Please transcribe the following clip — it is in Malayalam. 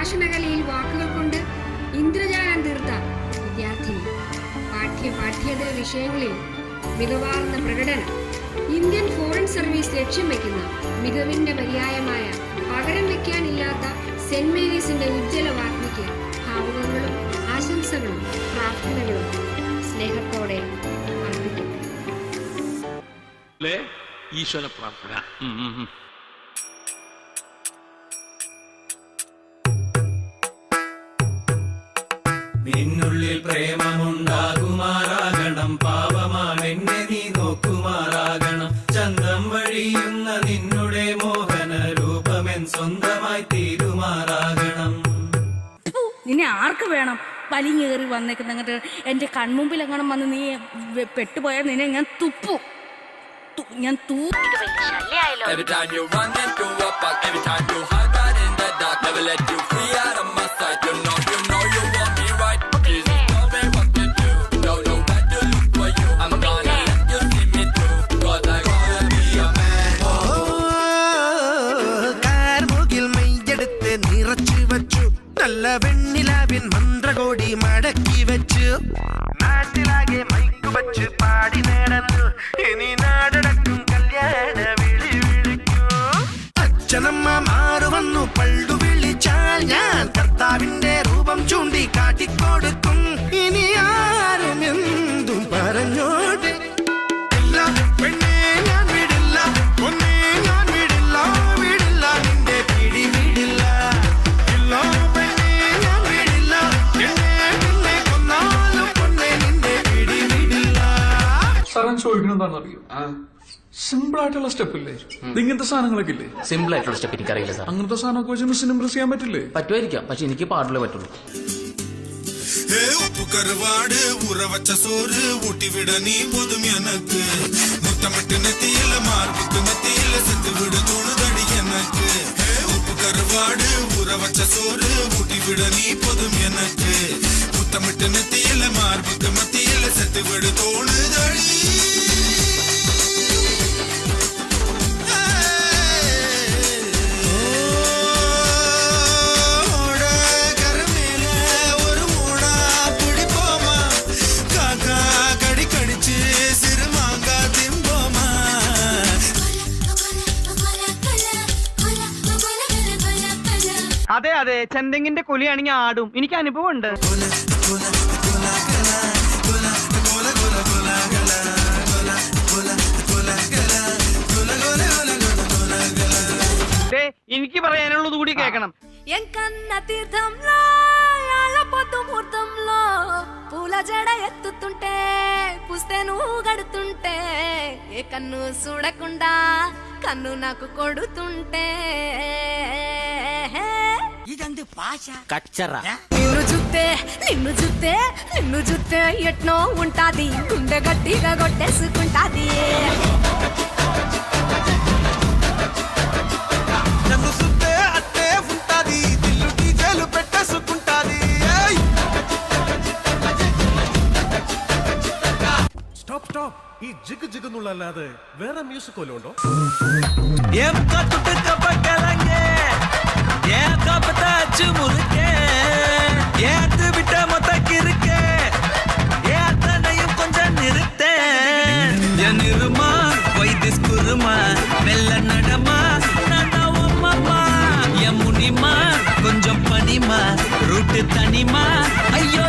സംഭാഷണകലയിൽ വാക്കുകൾ കൊണ്ട് ഇന്ദ്രജാലം തീർത്ത വിദ്യാർത്ഥിനി. പാഠ്യേതര വിഷയങ്ങളിൽ മികവാർന്ന പ്രകടനം. ഇന്ത്യൻ ഫോറിൻ സർവീസ് ലക്ഷ്യം വയ്ക്കുന്ന മികവിന്റെ പര്യായമായ പകരം വയ്ക്കാനില്ലാത്ത സെന്റ് മേരീസിന്റെ ഉജ്ജ്വല വാഗ്മിക്ക് ഭാവുകങ്ങളും ആശംസകളും പ്രാർത്ഥനകളും സ്നേഹത്തോടെ അർപ്പിക്കുന്നു. ഈശ്വര പ്രാർത്ഥന. നിന്നുള്ളിൽ പ്രേമമുണ്ടാകുമാറാകണം, പാവമാണെന്നെ നീ നോക്കുമാറാകണം. ചന്തം വഴിയുന്ന നിന്നുടെ മോഹന രൂപമെൻ സ്വന്തമായി തീരുമാറാകണം. നിന്നെ ആർക്ക് വേണം? വലിഞ്ഞേറി വന്നേക്കുന്ന അങ്ങോട്ട് എൻ്റെ കൺമുമ്പിൽ എങ്ങനെ വന്ന് നീ പെട്ടുപോയാൽ നിന്നെ ഞാൻ തുപ്പും. ഞാൻ നല്ല വെണ്ണിലാവിൻ മന്ത്രകോടി മടക്കി വെച്ചു നാട്ടിലാകെ മൈക്ക് വച്ച് പാടി നേടുന്നു. ഇനി നാടടക്കും കല്യാണ വിളി വിളിക്കൂ. അച്ഛനമ്മ മാറു വന്നു പള്ളു വിളിച്ചാൽ ഞാൻ കർത്താവിന്റെ രൂപം ചൂണ്ടി കാട്ടിക്കൊടുക്കും. ഇനി ആരും എന്തും പറഞ്ഞോട്ടെ, പെണ്ണേ ഞാൻ വിടില്ല, ഒന്നേ ഞാൻ വിടില്ല, വിടില്ല നിന്റെ പിടി വിടില്ല. ചോദിക്കണെന്താണെന്നറിയോ? സിമ്പിൾ ആയിട്ടുള്ള സ്റ്റെപ്പ് ഇല്ലേ? ഇങ്ങനത്തെ സാധനങ്ങളൊക്കെ ഇല്ലേ? സിമ്പിൾ ആയിട്ടുള്ള സ്റ്റെപ്പ് എനിക്കറിയില്ല സാർ. അങ്ങനത്തെ സാധനമൊക്കെ വെച്ച് മിസ്സിന് ഇംപ്രസ് ചെയ്യാൻ പറ്റില്ലേ? പറ്റുമായിരിക്കാം, പക്ഷെ എനിക്ക് പാടില്ലേ പറ്റുള്ളൂ. உப்பு கருவாடு ஊற வச்ச சோறு ஊட்டி விட நீ போதும் எனக்கு. முத்தமிட்டு நெத்தியில மார்புக்கு நெத்தியில செத்து விட தோணுதடி எனக்கு. உப்பு கருவாடு ஊற வச்ச சோறு ஊட்டி விட நீ போதும் எனக்கு. முத்தமிட்டு நெத்தியில மார்புக்கு மத்தியில செத்து விட தோணுதடி. അതെ അതെ, ചെന്തെങ്ങിന്റെ കൊലിയാണെങ്കിൽ ആടും. എനിക്ക് അനുഭവം ഉണ്ട്. എനിക്ക് പറയാനുള്ളത് കൂടി కేకണം. పూల జడ ఎత్తుతుంటే పుస్తెను గడుతుంటే ఏ కన్ను చూడకుండా కన్ను నాకు కొడుతుంటే ఇదంది భాష కచ్చరా. నిన్ను చూస్తే ఎట్నో ఉంటాది, గుండె గట్టిగా కొట్టేసుకుంటాది. నన్ను చూస్తే అట్టే ఉంటాది, దిల్లు డీజేలు పెట్టేసుకుంటాది. സ്റ്റോപ്പ്. ഈ ജിഗ് ജിഗ് എന്നുള്ളല്ലാതെ വേറെ മ്യൂസിക് വല്ലതും ഉണ്ടോ? கொஞ்சம் பனிமா ரூட்டு தனிமா ஐயோ